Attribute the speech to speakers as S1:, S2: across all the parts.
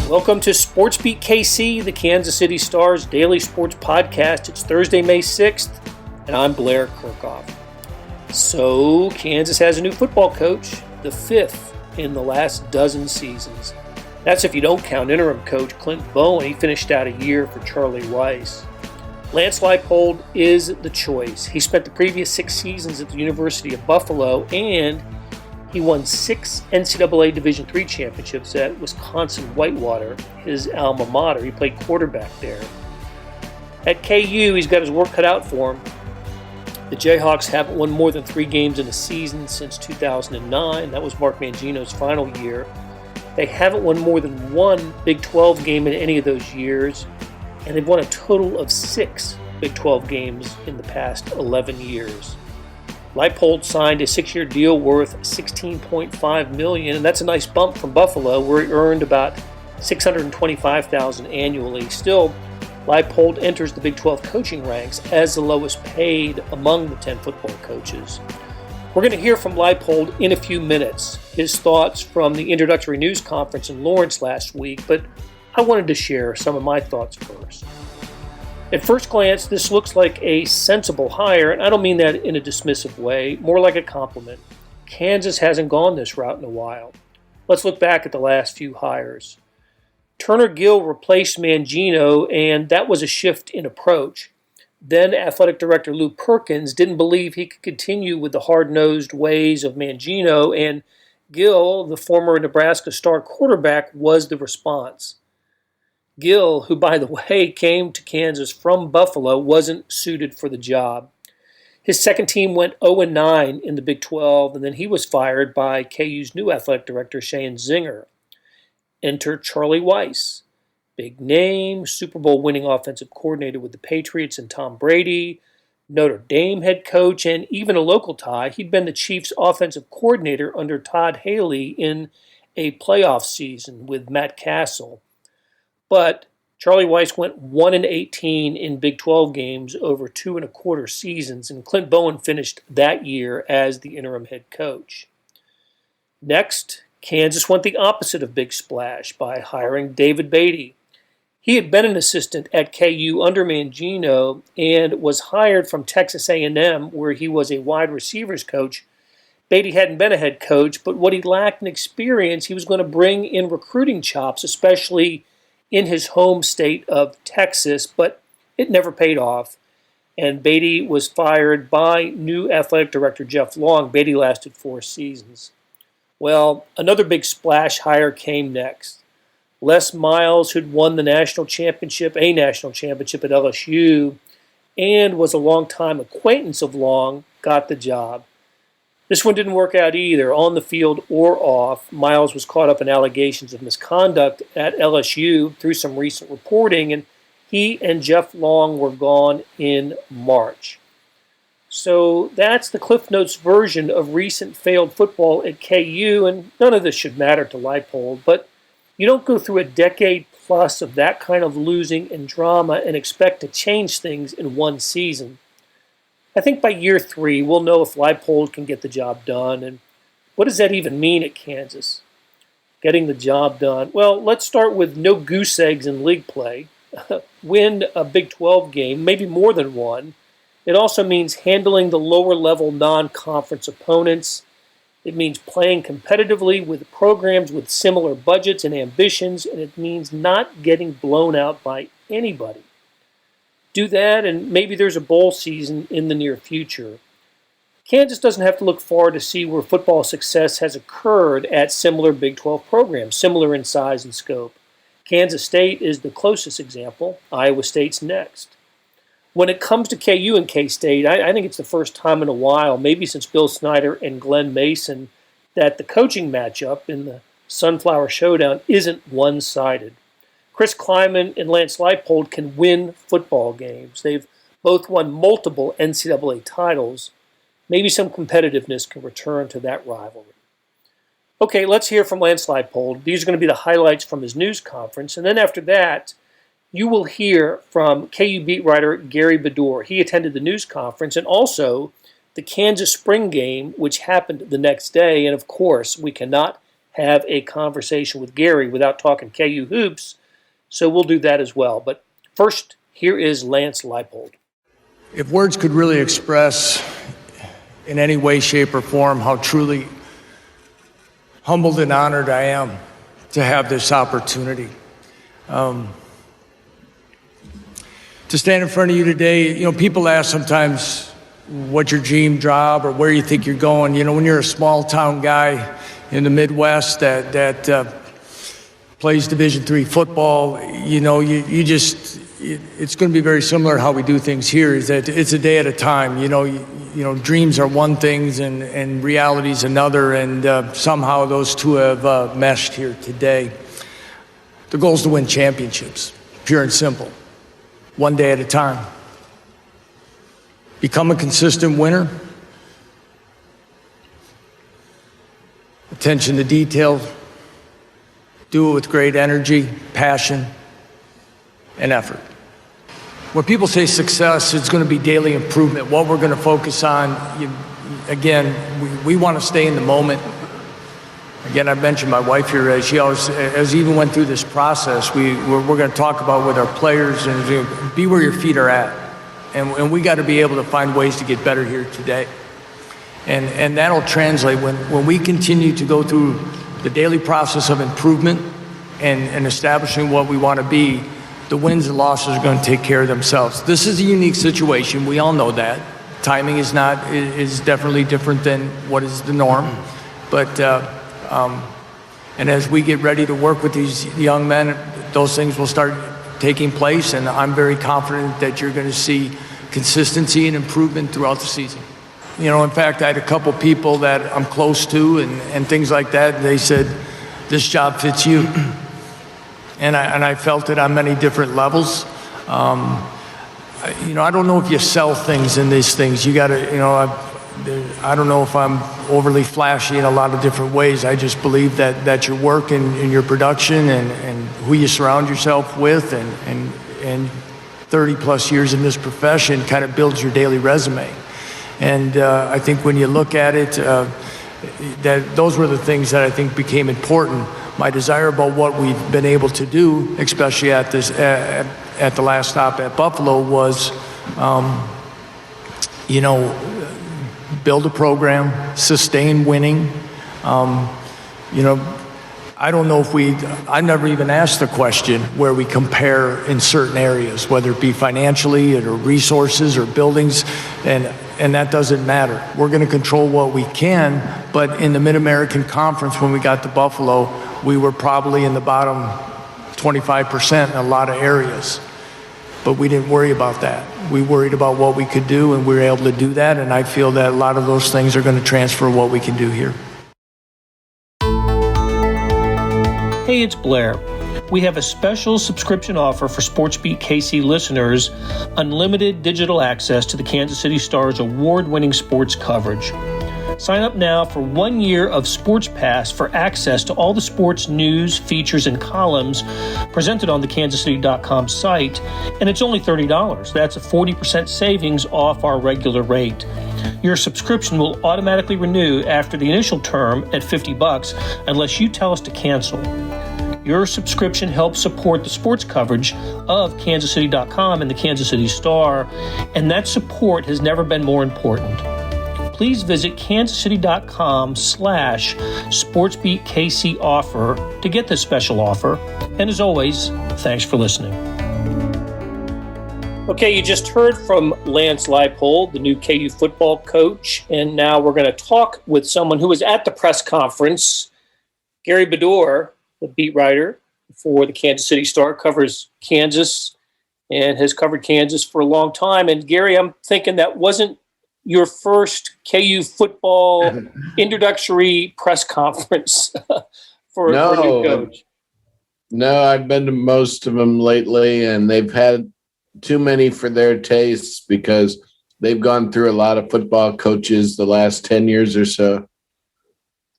S1: Welcome to SportsBeat KC, the Kansas City Star's daily sports podcast. It's Thursday, May 6th, and I'm Blair Kirchhoff. So, Kansas has a new football coach, the fifth in the last dozen seasons. That's if you don't count interim coach Clint Bowen. He finished out a year for Charlie Weis. Lance Leipold is the choice. He spent the previous 6 seasons at the University of Buffalo, and he won 6 NCAA Division III championships at Wisconsin-Whitewater, his alma mater. He played quarterback there. At KU, he's got his work cut out for him. The Jayhawks haven't won more than 3 games in a season since 2009. That was Mark Mangino's final year. They haven't won more than 1 Big 12 game in any of those years, and they've won a total of 6 Big 12 games in the past 11 years. Leipold signed a 6-year deal worth $16.5 million, and that's a nice bump from Buffalo, where he earned about $625,000 annually. Still, Leipold enters the Big 12 coaching ranks as the lowest paid among the 10 football coaches. We're going to hear from Leipold in a few minutes, his thoughts from the introductory news conference in Lawrence last week, but I wanted to share some of my thoughts first. At first glance, this looks like a sensible hire, and I don't mean that in a dismissive way, more like a compliment. Kansas hasn't gone this route in a while. Let's look back at the last few hires. Turner Gill replaced Mangino, and that was a shift in approach. Then athletic director Lou Perkins didn't believe he could continue with the hard-nosed ways of Mangino, and Gill, the former Nebraska star quarterback, was the response. Gill, who, by the way, came to Kansas from Buffalo, wasn't suited for the job. His second team went 0-9 in the Big 12, and then he was fired by KU's new athletic director, Shane Zinger. Enter Charlie Weis, big name, Super Bowl winning offensive coordinator with the Patriots and Tom Brady, Notre Dame head coach, and even a local tie. He'd been the Chiefs' offensive coordinator under Todd Haley in a playoff season with Matt Castle. But Charlie Weis went 1-18 in Big 12 games over 2 1/4 seasons, and Clint Bowen finished that year as the interim head coach. Next, Kansas went the opposite of Big Splash by hiring David Beatty. He had been an assistant at KU under Mangino and was hired from Texas A&M, where he was a wide receivers coach. Beatty hadn't been a head coach, but what he lacked in experience, he was going to bring in recruiting chops, especially in his home state of Texas, but it never paid off, and Beatty was fired by new athletic director Jeff Long. Beatty lasted 4 seasons. Well, another Big Splash hire came next. Les Miles, who'd won a national championship at LSU, and was a longtime acquaintance of Long, got the job. This one didn't work out either, on the field or off. Miles was caught up in allegations of misconduct at LSU through some recent reporting, and he and Jeff Long were gone in March. So that's the Cliff Notes version of recent failed football at KU, and none of this should matter to Leipold, but you don't go through a decade plus of that kind of losing and drama and expect to change things in one season. I think by year 3, we'll know if Leipold can get the job done. And what does that even mean at Kansas? Getting the job done. Well, let's start with no goose eggs in league play. Win a Big 12 game, maybe more than one. It also means handling the lower-level non-conference opponents. It means playing competitively with programs with similar budgets and ambitions, and it means not getting blown out by anybody. Do that, and maybe there's a bowl season in the near future. Kansas doesn't have to look far to see where football success has occurred at similar Big 12 programs, similar in size and scope. Kansas State is the closest example. Iowa State's next. When it comes to KU and K-State, I think it's the first time in a while, maybe since Bill Snyder and Glenn Mason, that the coaching matchup in the Sunflower Showdown isn't one-sided. Chris Kleiman and Lance Leipold can win football games. They've both won multiple NCAA titles. Maybe some competitiveness can return to that rivalry. Okay, let's hear from Lance Leipold. These are going to be the highlights from his news conference. And then after that, you will hear from KU beat writer Gary Bedore. He attended the news conference and also the Kansas spring game, which happened the next day. And of course, we cannot have a conversation with Gary without talking KU hoops, so we'll do that as well. But first, here is Lance Leipold.
S2: If words could really express in any way, shape, or form how truly humbled and honored I am to have this opportunity. To stand in front of you today, people ask sometimes what's your dream job or where you think you're going. When you're a small town guy in the Midwest that plays Division III football, it's going to be very similar to how we do things here, is that it's a day at a time. Dreams are one thing and reality is another, and somehow those two have meshed here today. The goal is to win championships, pure and simple, one day at a time. Become a consistent winner. Attention to detail. Do it with great energy, passion, and effort. When people say success, it's going to be daily improvement. What we're going to focus on, we want to stay in the moment. Again, I mentioned my wife here, as we even went through this process, we're going to talk about with our players and be where your feet are at. And we got to be able to find ways to get better here today. And that'll translate when we continue to go through the daily process of improvement and establishing what we want to be. The wins and losses are going to take care of themselves. This is a unique situation. We all know that. Timing is definitely different than what is the norm. But and as we get ready to work with these young men, those things will start taking place, and I'm very confident that you're going to see consistency and improvement throughout the season. In fact, I had a couple people that I'm close to and things like that. They said, this job fits you. And I felt it on many different levels. I don't know if you sell things in these things. You got to, I don't know if I'm overly flashy in a lot of different ways. I just believe that your work and your production and who you surround yourself with and 30 plus years in this profession kind of builds your daily resume. And I think when you look at it, that those were the things that I think became important. My desire about what we've been able to do, especially at the last stop at Buffalo, was, build a program, sustain winning. I don't know if I never even asked the question where we compare in certain areas, whether it be financially or resources or buildings, and that doesn't matter. We're going to control what we can, but in the Mid-American Conference, when we got to Buffalo, we were probably in the bottom 25% in a lot of areas. But we didn't worry about that. We worried about what we could do, and we were able to do that, and I feel that a lot of those things are going to transfer what we can do here.
S1: Hey, it's Blair. We have a special subscription offer for SportsBeat KC listeners, unlimited digital access to the Kansas City Star's award-winning sports coverage. Sign up now for 1 year of Sports Pass for access to all the sports news, features, and columns presented on the kansascity.com site, and it's only $30. That's a 40% savings off our regular rate. Your subscription will automatically renew after the initial term at $50 unless you tell us to cancel. Your subscription helps support the sports coverage of kansascity.com and the Kansas City Star, and that support has never been more important. Please visit kansascity.com/SportsBeatKC offer to get this special offer. And as always, thanks for listening. Okay, you just heard from Lance Leipold, the new KU football coach, and now we're going to talk with someone who was at the press conference, Gary Bedore, the beat writer for the Kansas City Star, covers Kansas and has covered Kansas for a long time. And Gary, I'm thinking that wasn't your first KU football introductory press conference for a new coach.
S3: No, I've been to most of them lately, and they've had too many for their tastes because they've gone through a lot of football coaches the last 10 years or so.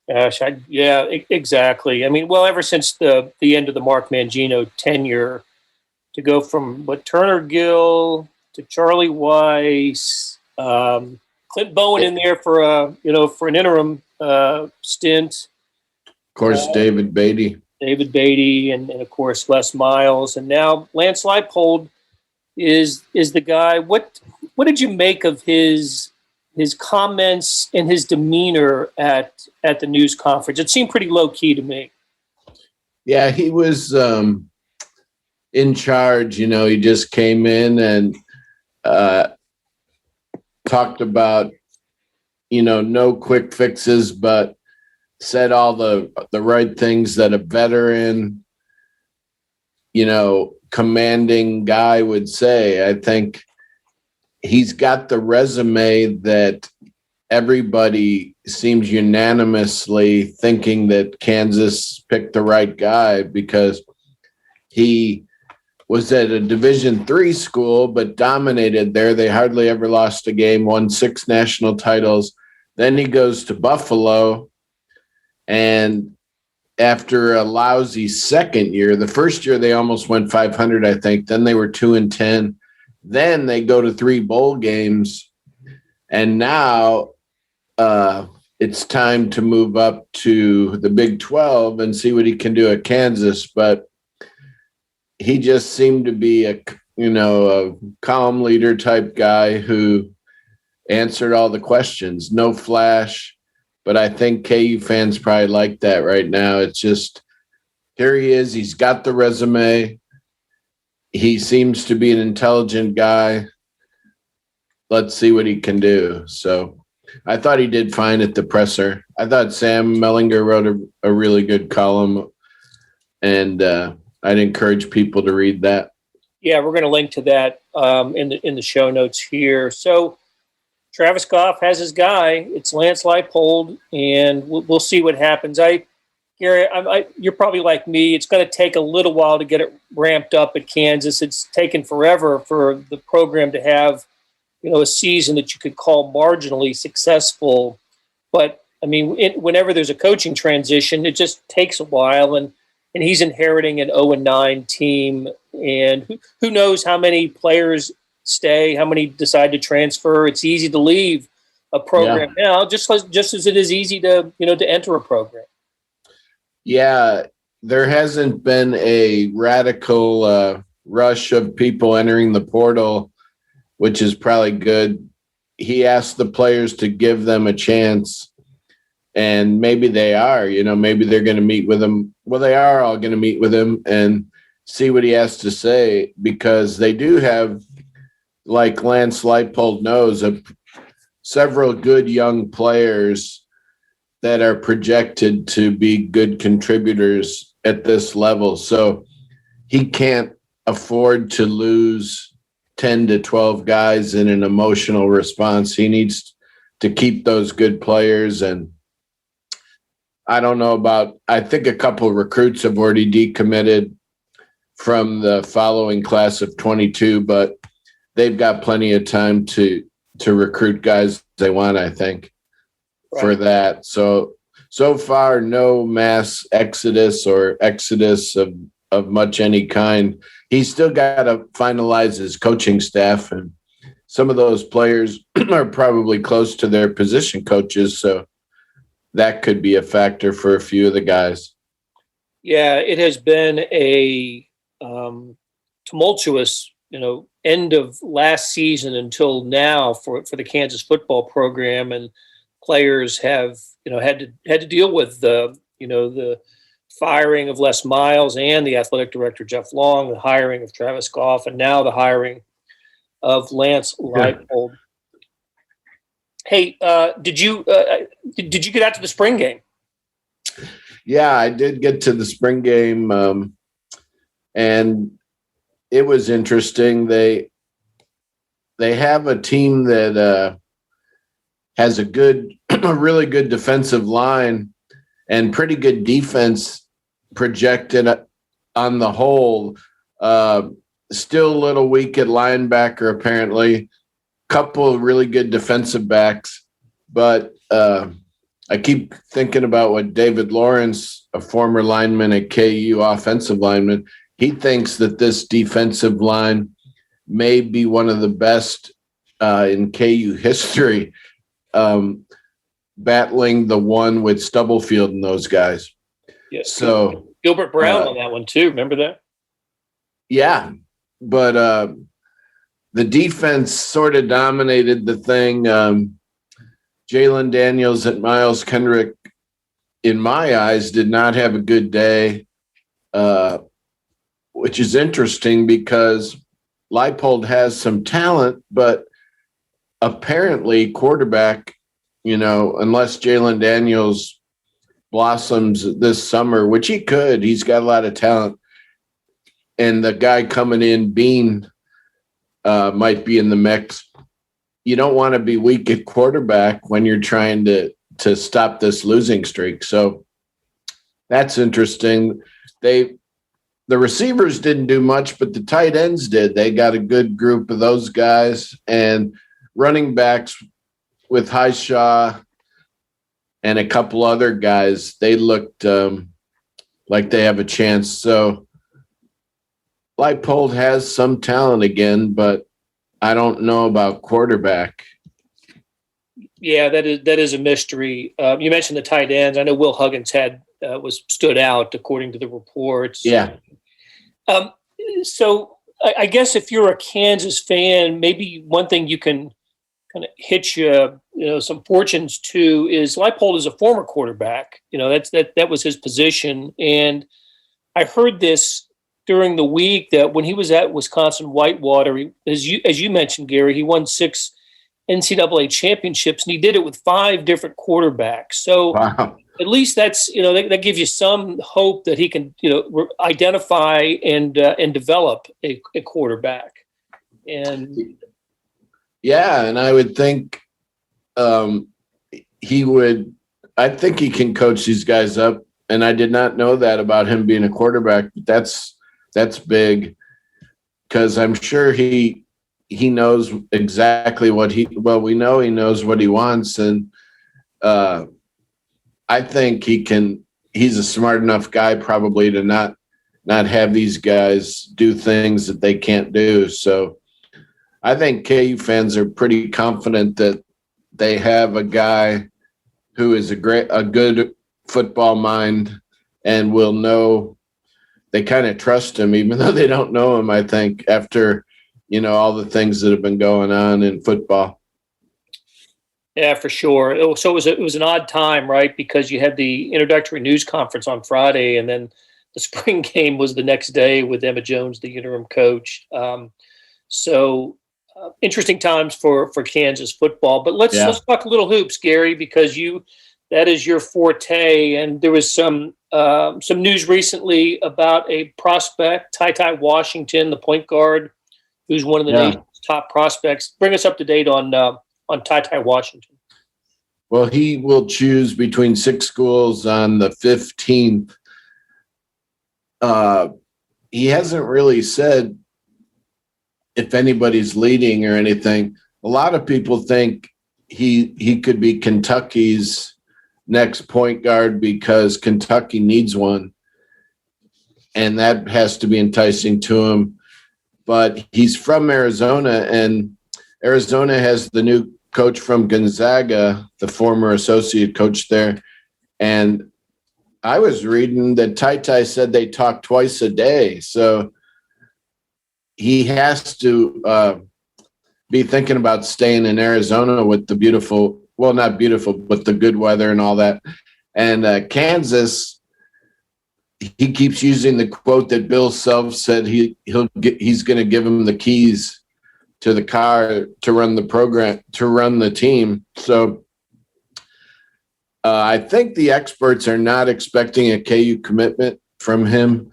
S1: Gosh, exactly. I mean, well, ever since the end of the Mark Mangino tenure, to go from Turner Gill to Charlie Weiss, Clint Bowen in there for an interim stint.
S3: course, David Beatty.
S1: And of course, Les Miles. And now Lance Leipold is the guy. What did you make of his comments and his demeanor at the news conference? It seemed pretty low key to me.
S3: Yeah, he was in charge. He just came in and talked about, no quick fixes, but said all the right things that a veteran, commanding guy would say. I think he's got the resume that everybody seems unanimously thinking that Kansas picked the right guy, because he was at a Division III school, but dominated there. They hardly ever lost a game, won 6 national titles. Then he goes to Buffalo, and after a lousy second year, the first year they almost went 500, I think. Then they were 2-10. Then they go to 3 bowl games, and now it's time to move up to the Big 12 and see what he can do at Kansas. But he just seemed to be a calm leader type guy who answered all the questions. No flash, but I think KU fans probably like that right now. It's just, here he is. He's got the resume. He seems to be an intelligent guy. Let's see what he can do. So I thought he did fine at the presser. I thought Sam Mellinger wrote a really good column, and I'd encourage people to read that.
S1: Yeah, we're going to link to that in the show notes here. So Travis Goff has his guy. It's Lance Leipold, and we'll see what happens. Gary, you're probably like me. It's going to take a little while to get it ramped up at Kansas. It's taken forever for the program to have, a season that you could call marginally successful. But, whenever there's a coaching transition, it just takes a while. And he's inheriting an 0-9 team. And who knows how many players stay, how many decide to transfer. It's easy to leave a program now, just as it is easy to enter a program.
S3: Yeah, there hasn't been a radical rush of people entering the portal, which is probably good. He asked the players to give them a chance, and maybe they are. Maybe they're going to meet with him. Well, they are all going to meet with him and see what he has to say, because they do have, like Lance Leipold knows, several good young players that are projected to be good contributors at this level. So he can't afford to lose 10 to 12 guys in an emotional response. He needs to keep those good players. And I don't know I think a couple of recruits have already decommitted from the following class of 22, but they've got plenty of time to recruit guys they want, I think. Right. For that. So far, no mass exodus of much any kind. He's still got to finalize his coaching staff, and some of those players are probably close to their position coaches. So that could be a factor for a few of the guys.
S1: Yeah, it has been a tumultuous, end of last season until now for the Kansas football program, and players have, had to deal with the firing of Les Miles and the athletic director Jeff Long, the hiring of Travis Goff, and now the hiring of Lance Leipold. Hey, did you get out to the spring game?
S3: Yeah, I did get to the spring game, and it was interesting. They have a team that has a really good defensive line and pretty good defense projected on the whole. Still a little weak at linebacker, apparently. Couple of really good defensive backs, but I keep thinking about what David Lawrence, a former lineman at KU, offensive lineman, he thinks that this defensive line may be one of the best in KU history, battling the one with Stubblefield and those guys.
S1: Yeah.
S3: So
S1: Gilbert Brown on that one too. Remember that?
S3: Yeah, but the defense sort of dominated the thing. Jalen Daniels and Miles Kendrick, in my eyes, did not have a good day, which is interesting because Leipold has some talent, but apparently quarterback, unless Jalen Daniels blossoms this summer, which he could, he's got a lot of talent. And the guy coming in, Bean, might be in the mix. You don't want to be weak at quarterback when you're trying to stop this losing streak. So that's interesting. The receivers didn't do much, but the tight ends did. They got a good group of those guys, and running backs with Highshaw and a couple other guys, they looked like they have a chance. So Leipold has some talent again, but I don't know about quarterback.
S1: Yeah, that is a mystery. You mentioned the tight ends. I know Will Huggins stood out according to the reports.
S3: Yeah.
S1: So I guess if you're a Kansas fan, maybe one thing you can kind of hitch some fortunes to is Leipold is a former quarterback. That was his position, and I heard this during the week that when he was at Wisconsin Whitewater, as you mentioned, Gary, he won 6 NCAA championships, and he did it with 5 different quarterbacks. So
S3: Wow.
S1: At least that's that gives you some hope that he can identify and develop a quarterback. And
S3: yeah, and I would think he would. I think he can coach these guys up, and I did not know that about him being a quarterback. But that's big, because I'm sure he knows exactly what we know he knows what he wants, and I think he's a smart enough guy probably to not have these guys do things that they can't do. So I think KU fans are pretty confident that they have a guy who is a good football mind and will know. They kind of trust him, even though they don't know him, I think, after, all the things that have been going on in football.
S1: Yeah, for sure. So it was an odd time, right? Because you had the introductory news conference on Friday, and then the spring game was the next day with Emma Jones, the interim coach. Interesting times for Kansas football. But let's talk a little hoops, Gary, because that is your forte. And there was some news recently about a prospect, Ty Washington, the point guard, who's one of the nation's top prospects. Bring us up to date on Ty Washington.
S3: Well, he will choose between 6 schools on the 15th. He hasn't really said if anybody's leading or anything. A lot of people think he could be Kentucky's next point guard because Kentucky needs one, and that has to be enticing to him. But he's from Arizona, and Arizona has the new coach from Gonzaga, the former associate coach there. And I was reading that Ty said they talk twice a day. So he has to be thinking about staying in Arizona with the beautiful, well, not beautiful, but the good weather and all that. And Kansas, he keeps using the quote that Bill Self said he's going to give him the keys to the car to run the program, to run the team. So I think the experts are not expecting a KU commitment from him,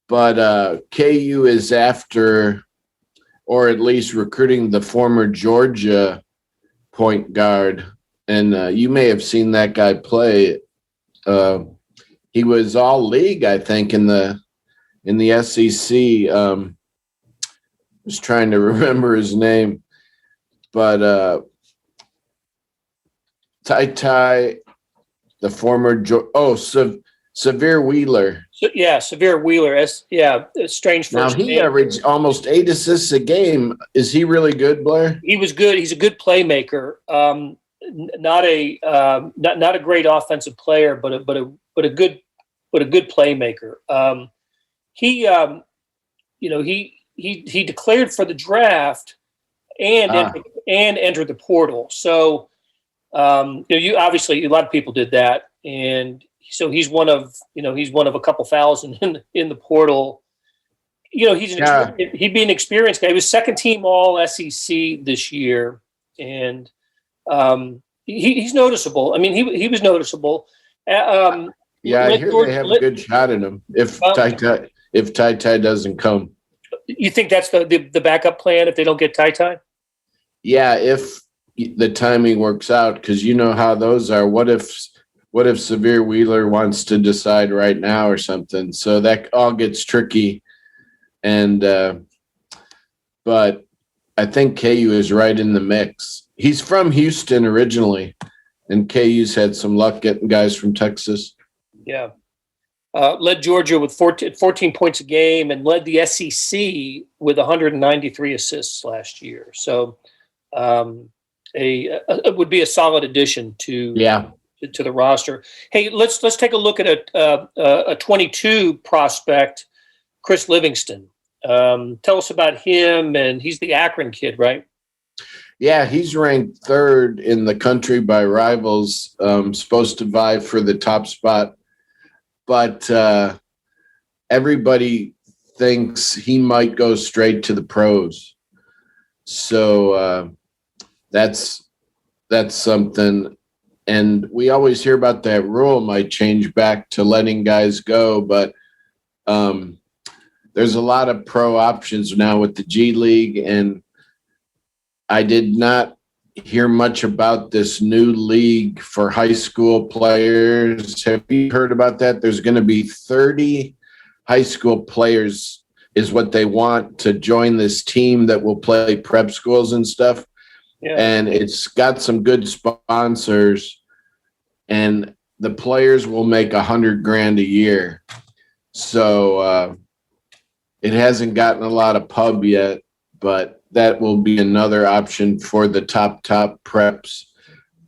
S3: but KU is after, or at least recruiting, the former Georgia point guard. And you may have seen that guy play. He was all league, I think, in the SEC. Was trying to remember his name, but Ty, the former Severe Wheeler.
S1: Severe Wheeler. Strange first
S3: Now he
S1: name.
S3: averaged almost 8 assists a game. Is he really good, Blair?
S1: He was good. He's a good playmaker. Not a great offensive player, but a good but a good playmaker. He declared for the draft and entered the portal. So you obviously, a lot of people did that, and so he's one of a couple thousand in the portal. He'd be an experienced guy. He was second team All SEC this year, and he's noticeable. I mean, he was noticeable.
S3: I hear they have a good shot in him if Ty doesn't come.
S1: You think that's the backup plan if they don't get Ty?
S3: Yeah, if the timing works out, because you know how those are. What if Severe Wheeler wants to decide right now or something? So that all gets tricky. And but I think KU is right in the mix. He's from Houston originally, and KU's had some luck getting guys from Texas.
S1: Yeah. Led Georgia with 14 points a game and led the SEC with 193 assists last year. So it would be a solid addition to the roster. Hey, let's take a look at a 22 prospect, Chris Livingston. Tell us about him, and he's the Akron kid, right?
S3: Yeah, he's ranked third in the country by Rivals, supposed to vie for the top spot. But everybody thinks he might go straight to the pros. So that's something. And we always hear about that rule might change back to letting guys go. But there's a lot of pro options now with the G League. And I did not hear much about this new league for high school players. Have you heard about that? There's going to be 30 high school players is what they want to join this team that will play prep schools and stuff. Yeah. And it's got some good sponsors, and the players will make $100,000 a year. So it hasn't gotten a lot of pub yet, but that will be another option for the top preps.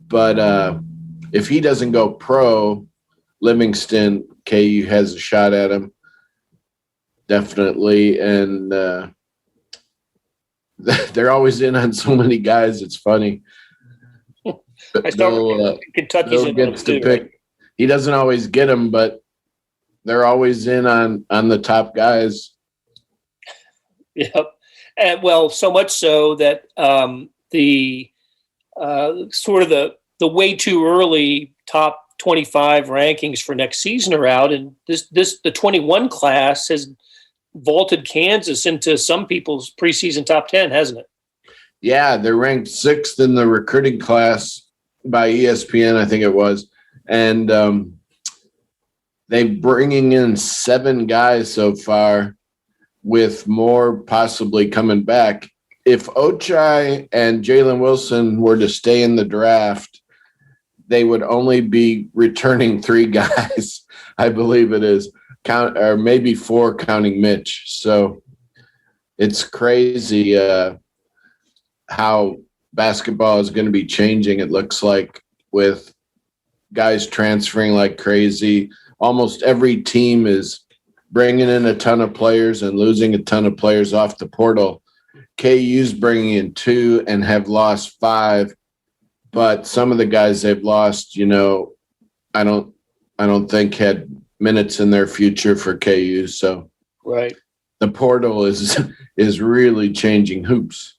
S3: But if he doesn't go pro, Livingston, KU has a shot at him. Definitely. And they're always in on so many guys. It's funny.
S1: Kentucky's
S3: gets to pick. Right? He doesn't always get them, but they're always in on the top guys.
S1: Yep. And well, so much so that the sort of the way too early top 25 rankings for next season are out, and the 21 class has vaulted Kansas into some people's preseason top 10, hasn't it?
S3: Yeah, they're ranked 6th in the recruiting class by ESPN, I think it was, and they're bringing in 7 guys so far, with more possibly coming back. If Ochai and Jalen Wilson were to stay in the draft, they would only be returning 3 guys, I believe it is, or maybe 4 counting Mitch. So it's crazy how basketball is going to be changing, it looks like, with guys transferring like crazy. Almost every team is bringing in a ton of players and losing a ton of players off the portal. KU's bringing in 2 and have lost 5, but some of the guys they've lost, I don't think had minutes in their future for KU. So
S1: right,
S3: the portal is really changing hoops.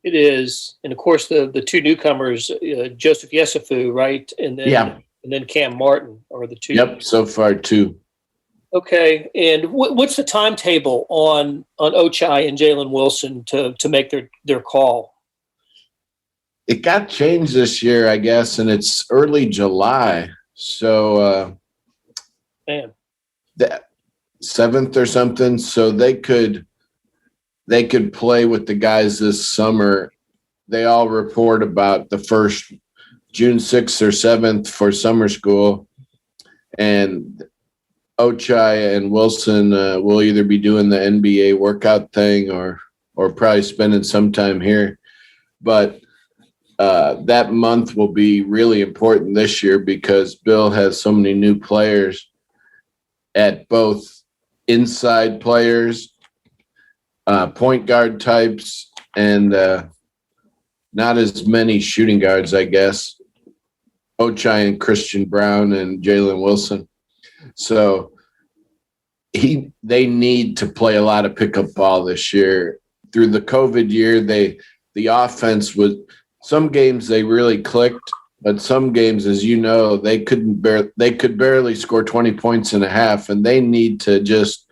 S1: It is, and of course the 2 newcomers, Joseph Yesufu, right, and then Cam Martin are the 2.
S3: Yep, so far 2.
S1: Okay, and what's the timetable on Ochai and Jalen Wilson to make their call?
S3: It got changed this year, I guess, and it's early July. So, the 7th or something. So they could play with the guys this summer. They all report about the first June 6th or 7th for summer school, and Ochai and Wilson will either be doing the NBA workout thing or probably spending some time here. But that month will be really important this year because Bill has so many new players. at both inside players, point guard types, and not as many shooting guards, I guess. Ochai and Christian Brown and Jalen Wilson. So they need to play a lot of pickup ball this year. Through the COVID year, the offense was, some games they really clicked, but some games, as you know, they could barely score 20 points in a half, and they need to just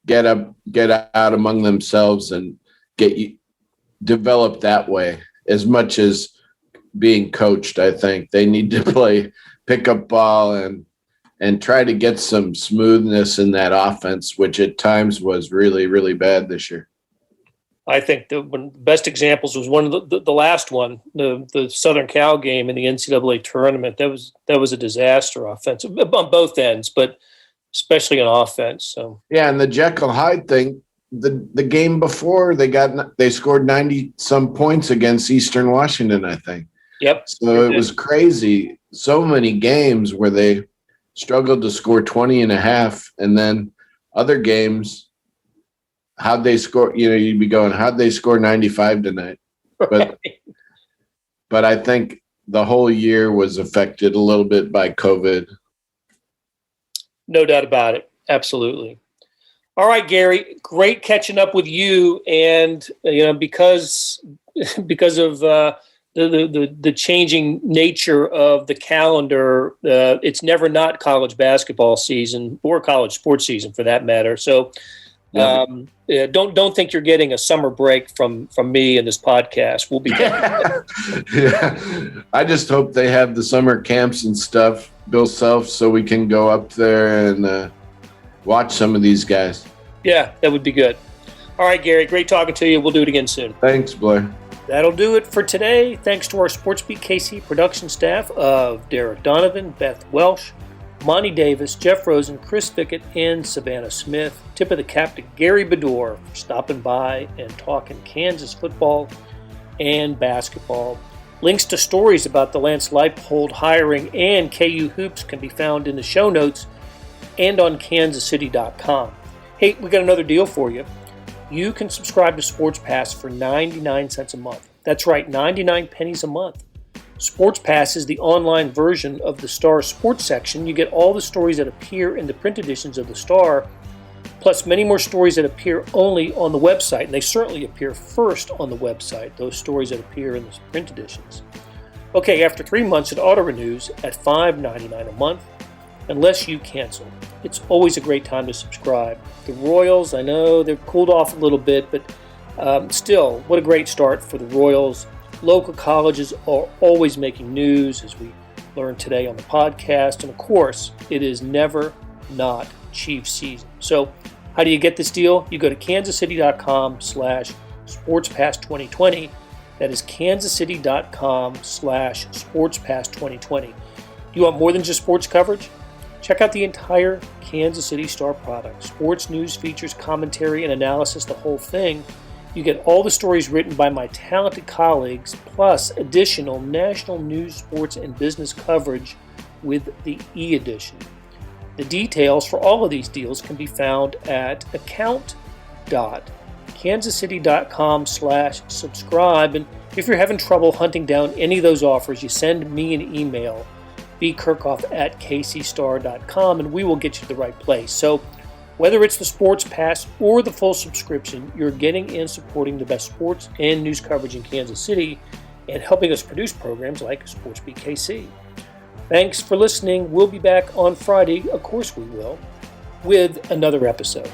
S3: get out among themselves and develop that way as much as being coached. I think they need to play pickup ball and try to get some smoothness in that offense, which at times was really, really bad this year.
S1: I think one of the best examples was one of the last one, the Southern Cal game in the NCAA tournament. That was a disaster offensive on both ends, but especially on offense. So
S3: yeah, and the Jekyll Hyde thing, the game before they scored 90 some points against Eastern Washington, I think.
S1: Yep.
S3: So it was crazy. So many games where they struggled to score 20 and a half, and then other games, how'd they score? You'd be going, how'd they score 95 tonight? But I think the whole year was affected a little bit by COVID.
S1: No doubt about it. Absolutely. All right, Gary, great catching up with you. And, because of the changing nature of the calendar, it's never not college basketball season or college sports season for that matter. So don't think you're getting a summer break from me and this podcast. We'll be back.
S3: Yeah. I just hope they have the summer camps and stuff, Bill Self, so we can go up there and watch some of these guys. Yeah,
S1: that would be good. All right, Gary, great talking to you. We'll do it again soon.
S3: Thanks, Blair.
S1: That'll do it for today. Thanks to our SportsBeat KC production staff of Derek Donovan, Beth Welsh, Monty Davis, Jeff Rosen, Chris Fickett, and Savannah Smith. Tip of the cap to Gary Bedore for stopping by and talking Kansas football and basketball. Links to stories about the Lance Leipold hiring and KU hoops can be found in the show notes and on kansascity.com. Hey, we got another deal for you. You can subscribe to Sports Pass for 99 cents a month. That's right, 99 pennies a month. Sports Pass is the online version of the Star Sports section. You get all the stories that appear in the print editions of the Star, plus many more stories that appear only on the website. And they certainly appear first on the website, those stories that appear in the print editions. Okay, after 3 months, it auto-renews at $5.99 a month, unless you cancel. It's always a great time to subscribe. The Royals, I know they've cooled off a little bit, but still, what a great start for the Royals. Local colleges are always making news, as we learned today on the podcast. And of course, it is never not Chiefs season. So how do you get this deal? You go to kansascity.com/sportspass2020. That is kansascity.com/sportspass2020. Do you want more than just sports coverage? Check out the entire Kansas City Star product. Sports news, features, commentary, and analysis, the whole thing. You get all the stories written by my talented colleagues, plus additional national news, sports, and business coverage with the e-edition. The details for all of these deals can be found at account.kansascity.com/subscribe. And if you're having trouble hunting down any of those offers, you send me an email, bkirkhoff@kcstar.com, and we will get you to the right place. So whether it's the Sports Pass or the full subscription, you're getting and supporting the best sports and news coverage in Kansas City and helping us produce programs like SportsBeat KC. Thanks for listening. We'll be back on Friday, of course we will, with another episode.